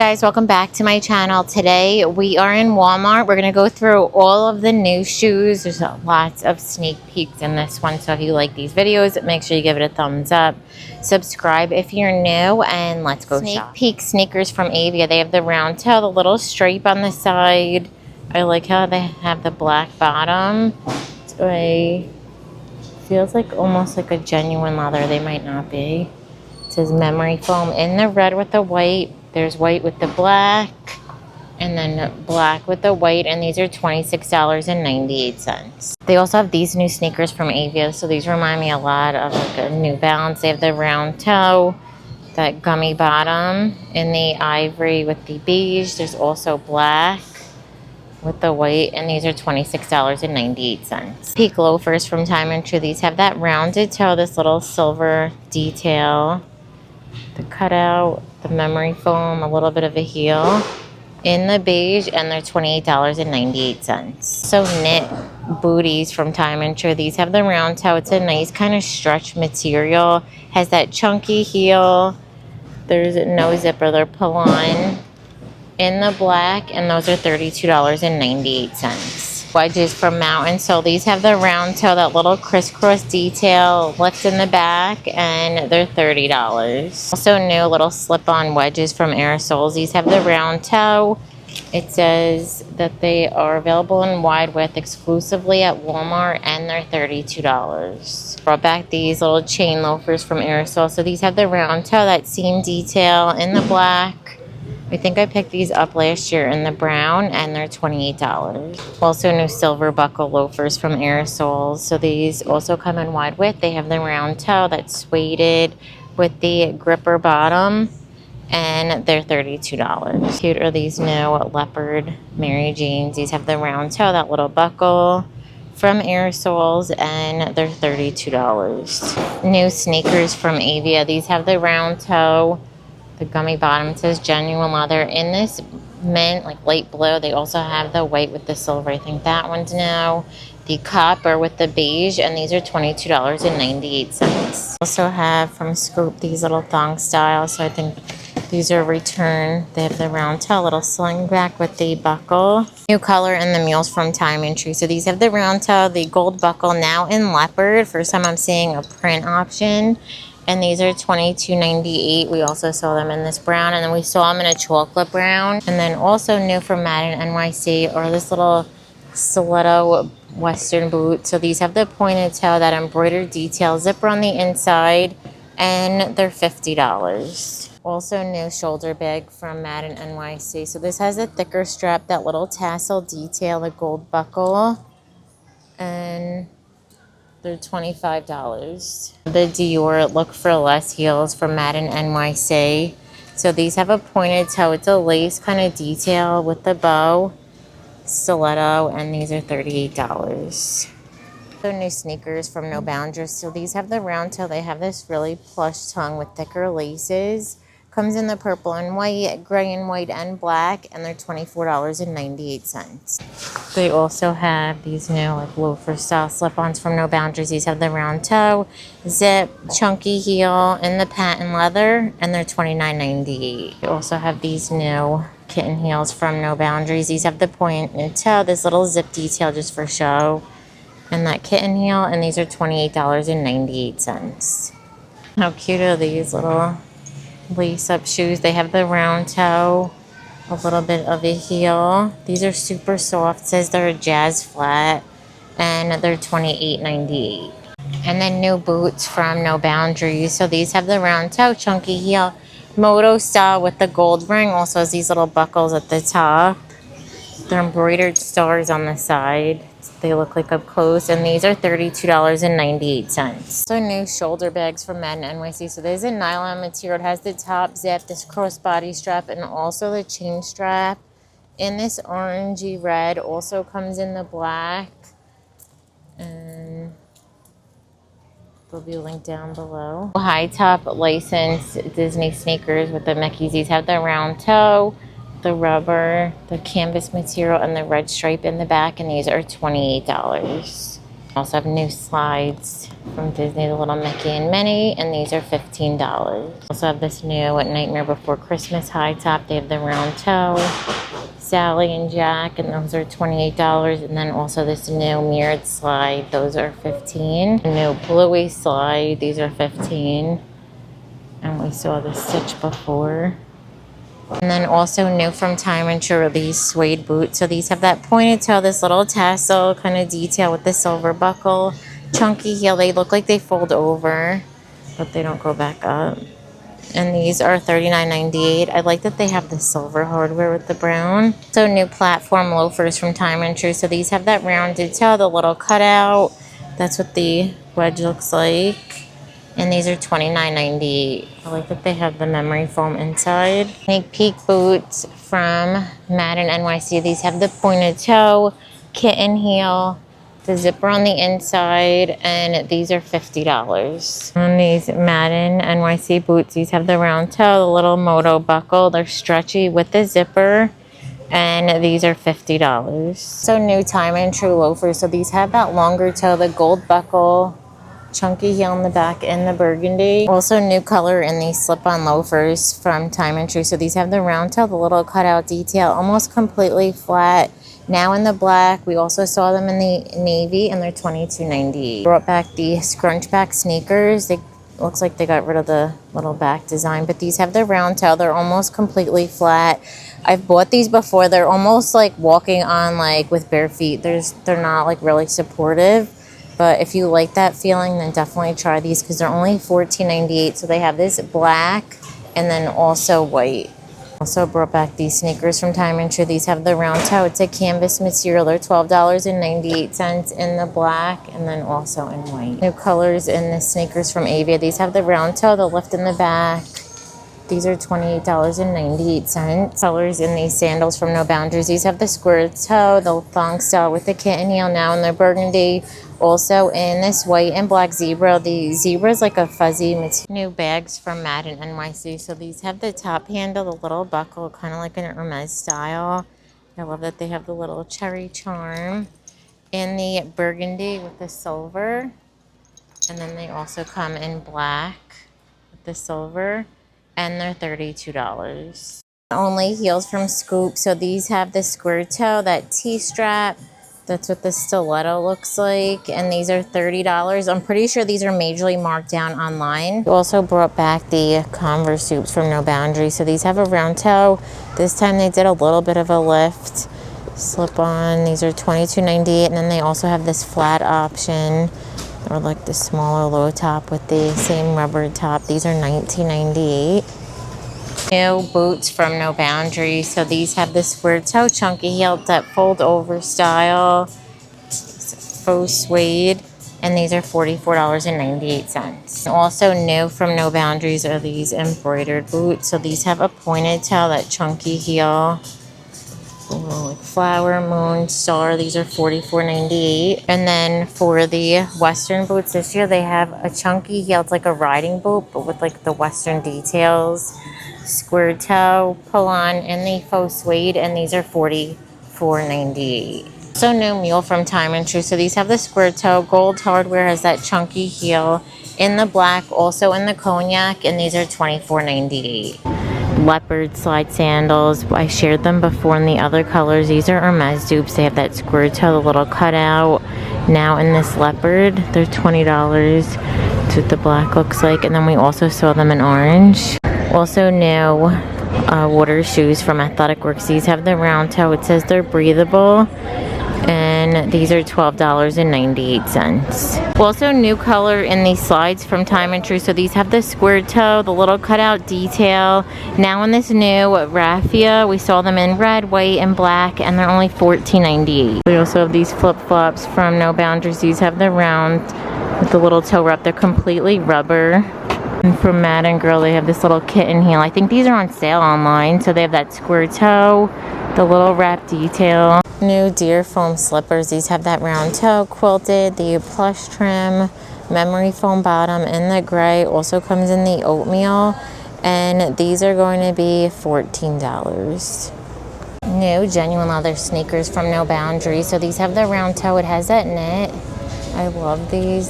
Guys, welcome back to my channel. Today we are in Walmart. We're going to go through all of the new shoes. There's lots of sneak peeks in this one, so if you like these videos, make sure you give it a thumbs up. Subscribe if you're new, and let's go shop. Sneak peek sneakers from Avia. They have the round toe, the little stripe on the side. I like how they have the black bottom. Feels like almost like a genuine leather. They might not be. It says memory foam in the red with the white. There's white with the black, and then black with the white, and these are $26.98. They also have these new sneakers from Avia, so these remind me a lot of like a New Balance. They have the round toe, that gummy bottom in the ivory with the beige. There's also black with the white, and these are $26.98. Peak loafers from Time & True. These have that rounded toe, this little silver detail, the cutout, the memory foam, a little bit of a heel in the beige, and they're $28.98. So knit booties from Time & True. These have the round toe. It's a nice kind of stretch material. Has that chunky heel. There's no zipper. They're pull-on in the black, and those are $32.98. Wedges from Mountain. So these have the round toe, that little crisscross detail, lift in the back, and they're $30. Also new little slip-on wedges from Aerosoles. These have the round toe. It says that they are available in wide width exclusively at Walmart, and they're $32. Brought back these little chain loafers from Aerosoles. So these have the round toe, that seam detail in the black. I think I picked these up last year in the brown, and they're $28. Also new silver buckle loafers from Aerosoles. So these also come in wide width. They have the round toe that's suede with the gripper bottom, and they're $32. Cute are these new Leopard Mary Janes. These have the round toe, that little buckle from Aerosoles, and they're $32. New sneakers from Avia. These have the round toe, the gummy bottom. Says genuine leather in this mint, like light blue. They also have the white with the silver. I think that one's new. The copper with the beige, and these are $22.98. Also have from Scoop these little thong styles. So I think these are return. They have the round toe, little sling back with the buckle. New color in the Mules from Time & True. So these have the round toe, the gold buckle, now in leopard. First time I'm seeing a print option. And these are $22.98. We also saw them in this brown, and then we saw them in a chocolate brown. And then also new from Madden NYC are this little stiletto western boot. So these have the pointed toe, that embroidered detail, zipper on the inside, and they're $50. Also new shoulder bag from Madden NYC. So this has a thicker strap, that little tassel detail, the gold buckle, and they're $25. The Dior Look for Less heels from Madden NYC. So these have a pointed toe. It's a lace kind of detail with the bow, stiletto, and these are $38. So new sneakers from No Boundaries. So these have the round toe. They have this really plush tongue with thicker laces. Comes in the purple and white, gray and white, and black, and they're $24.98. They also have these new like loafer style slip-ons from No Boundaries. These have the round toe, zip, chunky heel in the patent leather, and they're $29.98. They also have these new kitten heels from No Boundaries. These have the pointed toe, this little zip detail just for show, and that kitten heel, and these are $28.98. How cute are these little lace-up shoes? They have the round toe, a little bit of a heel. These are super soft. It says they're a jazz flat, and they're $28.98. And then new boots from No Boundaries. So these have the round toe, chunky heel, moto style with the gold ring. Also has these little buckles at the top. They're embroidered stars on the side. They look like up close, and these are $32.98. So new shoulder bags from Madden NYC. So there's a nylon material. It has the top zip, this crossbody strap, and also the chain strap in this orangey red. Also comes in the black, and they'll be linked down below. High top licensed Disney sneakers with the Mickeys. These have the round toe, the rubber, the canvas material, and the red stripe in the back, and these are $28. Also have new slides from Disney, the little Mickey and Minnie, and these are $15. Also have this new Nightmare Before Christmas high top. They have the round toe, Sally and Jack, and those are $28. And then also this new mirrored slide, those are $15. A new bluey slide, these are $15. And we saw the stitch before. And then also new from Time and True, these suede boots. So these have that pointed toe, this little tassel kind of detail with the silver buckle. Chunky heel. They look like they fold over, but they don't go back up. And these are $39.98. I like that they have the silver hardware with the brown. So new platform loafers from Time and True. So these have that rounded toe, the little cutout. That's what the wedge looks like. And these are $29.98. I like that they have the memory foam inside. Sneak peek boots from Madden NYC. These have the pointed toe, kitten heel, the zipper on the inside, and these are $50. On these Madden NYC boots, these have the round toe, the little moto buckle. They're stretchy with the zipper, and these are $50. So new Time and True loafers. So these have that longer toe, the gold buckle, chunky heel in the back, and the burgundy. Also new color in these slip-on loafers from Time and True. So these have the round toe, the little cutout detail, almost completely flat. Now in the black. We also saw them in the navy, and they're $22.98. Brought back the scrunch back sneakers. They looks like they got rid of the little back design, but these have the round toe. They're almost completely flat. I've bought these before. They're almost like walking on like with bare feet. They're not like really supportive. But if you like that feeling, then definitely try these because they're only $14.98. So they have this black and then also white. Also brought back these sneakers from Time and True. These have the round toe. It's a canvas material. They're $12.98 in the black and then also in white. New colors in the sneakers from Avia. These have the round toe, the lift in the back. These are $28.98. Colors in these sandals from No Boundaries. These have the square toe, the thong style with the kitten heel now in the burgundy. Also in this white and black zebra. The zebra is like a fuzzy material. New bags from Madden NYC. So these have the top handle, the little buckle, kind of like an Hermes style. I love that they have the little cherry charm. In the burgundy with the silver. And then they also come in black with the silver. And they're $32. Only heels from Scoop. So these have the square toe, that T-strap. That's what the stiletto looks like. And these are $30. I'm pretty sure these are majorly marked down online. We also brought back the Converse Soups from No Boundaries. So these have a round toe. This time they did a little bit of a lift. Slip on. These are $22.98. And then they also have this flat option, or like the smaller low top with the same rubber top. These are $19.98. New boots from No Boundaries. So these have the square toe, chunky heel, that fold over style, faux suede, and these are $44.98. Also new from No Boundaries are these embroidered boots. So these have a pointed toe, that chunky heel, like flower, moon, star. These are $44.98. And then for the Western boots this year, they have a chunky heel. It's like a riding boot, but with like the Western details. Square toe, pull on in the faux suede, and these are $44.98. So new Mule from Time and True. So these have the square toe, gold hardware, has that chunky heel in the black, also in the cognac, and these are $24.98. Leopard slide sandals. I shared them before in the other colors. These are Hermes dupes. They have that square toe, the little cutout. Now in this leopard, they're $20. That's what the black looks like. And then we also saw them in orange. Also new water shoes from Athletic Works. These have the round toe. It says they're breathable. And these are $12.98. Also new color in these slides from Time and True. So these have the square toe, the little cutout detail. Now in this new raffia, we saw them in red, white, and black, and they're only $14.98. We also have these flip-flops from No Boundaries. These have the round with the little toe wrap. They're completely rubber. And from Madden Girl, they have this little kitten heel. I think these are on sale online. So they have that square toe, the little wrap detail. New Deer foam slippers. These have that round toe, quilted, the plush trim, memory foam bottom in the gray. Also comes in the oatmeal. And these are going to be $14. New genuine leather sneakers from No Boundaries. So these have the round toe. It has that knit. I love these.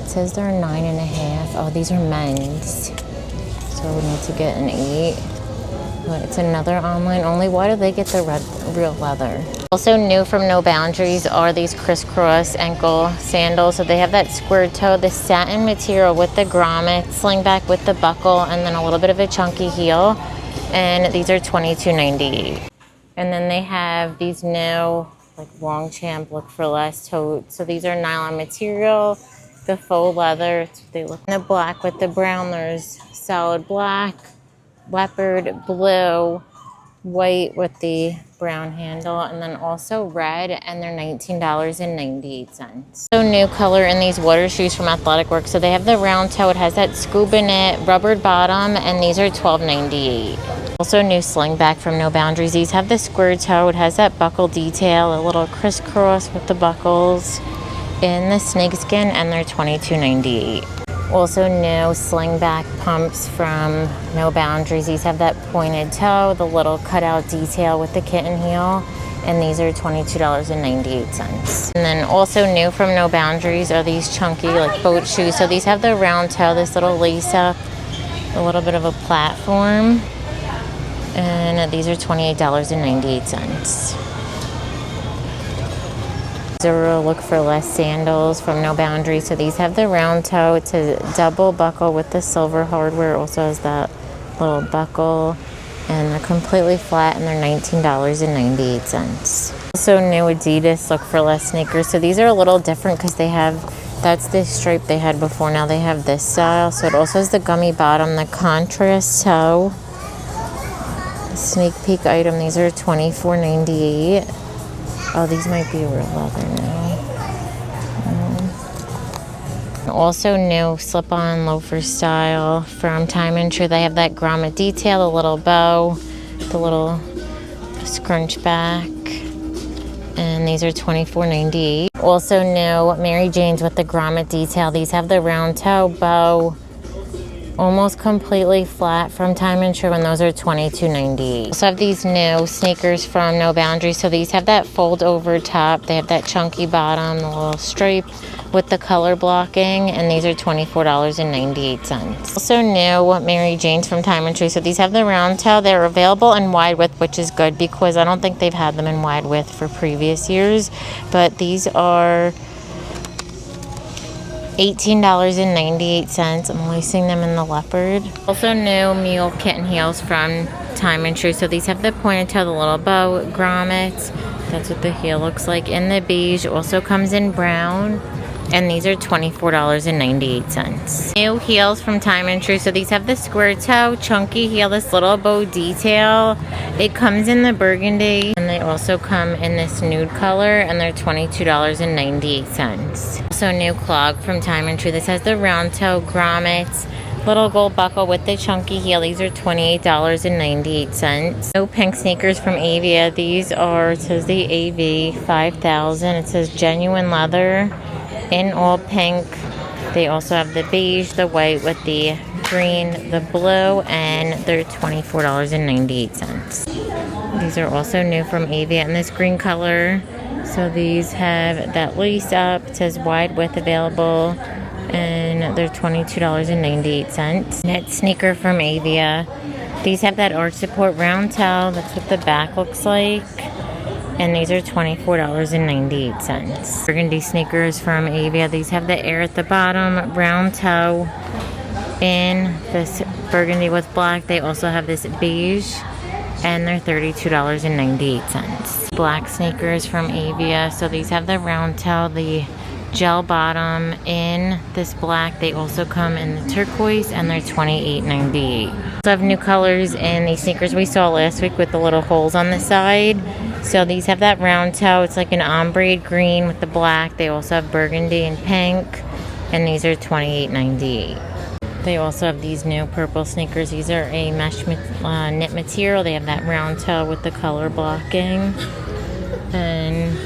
It says they're 9.5. Oh, these are men's. So we need to get an 8. But it's another online only. Why do they get the real leather? Also new from No Boundaries are these crisscross ankle sandals. So they have that square toe, the satin material with the grommet, slingback with the buckle, and then a little bit of a chunky heel. And these are $22.98. And then they have these new like Longchamp Look for Less totes. So these are nylon material, the faux leather. They look in the black with the brown. There's solid black, leopard blue, white with the brown handle, and then also red, and they're $19.98. So new color in these water shoes from Athletic Work. So they have the round toe. It has that scuba knit rubbered bottom, and these are $12.98. Also new slingback from No Boundaries. These have the square toe. It has that buckle detail, a little crisscross with the buckles in the snakeskin, and they're $22.98. Also new slingback pumps from No Boundaries. These have that pointed toe, the little cutout detail with the kitten heel, and these are $22.98. And then also new from No Boundaries are these chunky like boat shoes. So these have the round toe, this little lace up, a little bit of a platform, and these are $28.98. Zero Look for Less sandals from No Boundaries. So these have the round toe. It's a double buckle with the silver hardware. It also has that little buckle, and they're completely flat, and they're $19.98. Also new Adidas Look for Less sneakers. So these are a little different because they have, that's the stripe they had before. Now they have this style. So it also has the gummy bottom, the contrast toe. Sneak peek item. These are $24.98. Oh, these might be real leather now. Also new slip-on loafer style from Time and True. They have that grommet detail, the little bow, the little scrunch back, and these are $24.98. Also new Mary Jane's with the grommet detail. These have the round toe, bow, almost completely flat from Time and True, and those are $22.98. Also have these new sneakers from No Boundaries. So these have that fold over top. They have that chunky bottom, the little stripe with the color blocking, and these are $24.98. Also new Mary Jane's from Time and True. So these have the round toe. They're available in wide width, which is good because I don't think they've had them in wide width for previous years, but these are $18.98. I'm lacing them in the leopard. Also new mule kitten heels from Time and True. So these have the pointed toe, the little bow, grommets. That's what the heel looks like. In the beige, also comes in brown, and these are $24.98. New heels from Time and True. So these have the square toe, chunky heel, this little bow detail. It comes in the burgundy, and they also come in this nude color, and they're $22.98. Also new clog from Time and True. This has the round toe, grommets, little gold buckle with the chunky heel. These are $28.98. No pink sneakers from Avia. These are, it says the AV 5000. It says genuine leather in all pink. They also have the beige, the white with the green, the blue, and they're $24.98. These are also new from Avia in this green color. So these have that lace up. It says wide width available, and they're $22.98. Knit sneaker from Avia. These have that arch support round toe. That's what the back looks like. And these are $24.98. Burgundy sneakers from Avia. These have the air at the bottom, round toe in this burgundy with black. They also have this beige, and they're $32.98. Black sneakers from Avia. So these have the round toe, the gel bottom in this black. They also come in the turquoise, and they're $28.98. Also have new colors in these sneakers we saw last week with the little holes on the side. So these have that round toe. It's like an ombre green with the black. They also have burgundy and pink, and these are $28.98. They also have these new purple sneakers. These are a mesh knit material. They have that round toe with the color blocking, and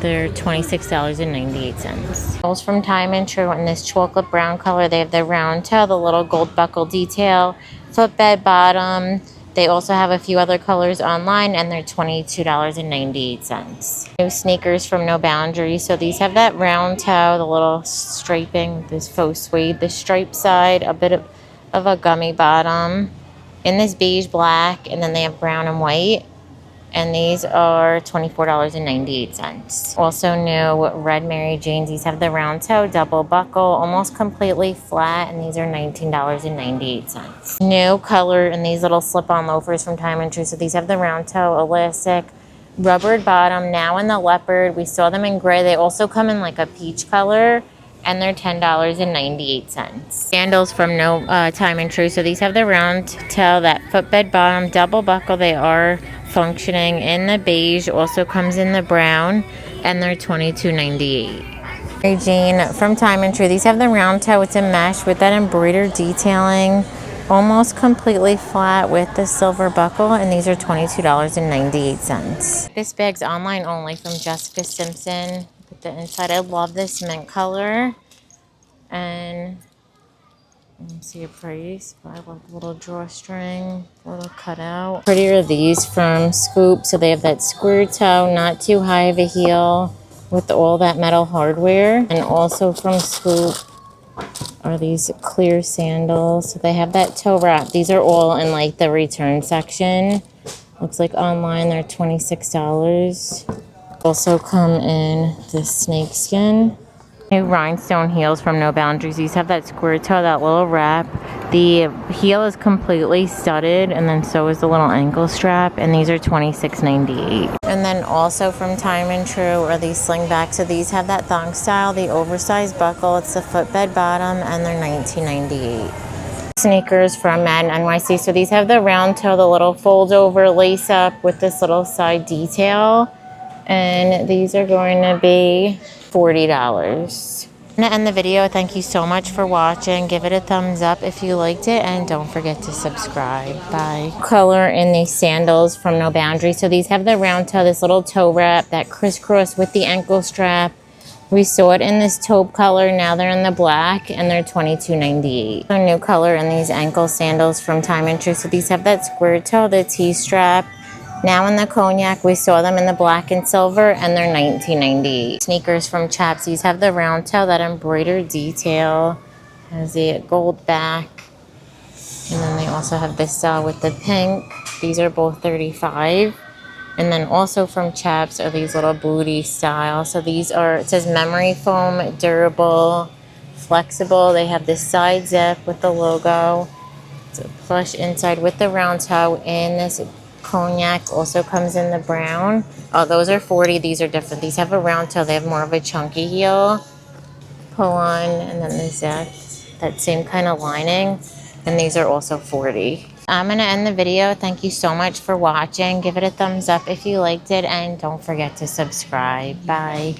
they're $26.98. Those from Time and True in this chocolate brown color. They have the round toe, the little gold buckle detail, footbed bottom, They also have a few other colors online, and they're $22.98. New sneakers from No Boundaries. So these have that round toe, the little striping, this faux suede, the striped side, a bit of a gummy bottom, in this beige black, and then they have brown and white. And these are $24.98. Also new red Mary Janes. These have the round toe, double buckle, almost completely flat, and these are $19.98. New color in these little slip-on loafers from Time and True. So these have the round toe, elastic, rubbered bottom, now in the leopard. We saw them in gray. They also come in like a peach color, and they're $10.98. Sandals from No Time and True. So these have the round toe, that footbed bottom, double buckle. They are functioning in the beige, also comes in the brown, and they're $22.98. Mary Jane from Time and True. These have the round toe. It's a mesh with that embroidered detailing, almost completely flat with the silver buckle, and these are $22.98. This bag's online only from Jessica Simpson. With the inside, I love this mint color, and let's see a price. I love the little drawstring, little cutout. Prettier are these from Scoop. So they have that square toe, not too high of a heel, with all that metal hardware. And also from Scoop are these clear sandals. So they have that toe wrap. These are all in like the return section. Looks like online they're $26. Also come in the snakeskin. New Rhinestone heels from No Boundaries. These have that square toe, that little wrap. The heel is completely studded, and then so is the little ankle strap, and these are $26.98. And then also from Time and True are these slingbacks. So these have that thong style, the oversized buckle. It's the footbed bottom, and they're $19.98. Sneakers from Mad NYC. So these have the round toe, the little fold over lace up with this little side detail, and these are going to be $40. I'm going to end the video. Thank you so much for watching. Give it a thumbs up if you liked it, and don't forget to subscribe. Bye. Color in these sandals from No Boundaries. So these have the round toe, this little toe wrap, that crisscross with the ankle strap. We saw it in this taupe color. Now they're in the black, and they're $22.98. A new color in these ankle sandals from Time and True. So these have that square toe, the T-strap. Now in the cognac, we saw them in the black and silver, and they're $19.98. Sneakers from Chaps. These have the round toe, that embroidered detail, has the gold back, and then they also have this style with the pink. These are both $35. And then also from Chaps are these little booty style. So these are, it says memory foam, durable, flexible. They have this side zip with the logo. It's a plush inside with the round toe in this cognac. Also comes in the brown. Oh, those are $40. These are different. These have a round toe. They have more of a chunky heel. Pull on, and then the zip, that same kind of lining. And these are also $40. I'm going to end the video. Thank you so much for watching. Give it a thumbs up if you liked it, and don't forget to subscribe. Bye.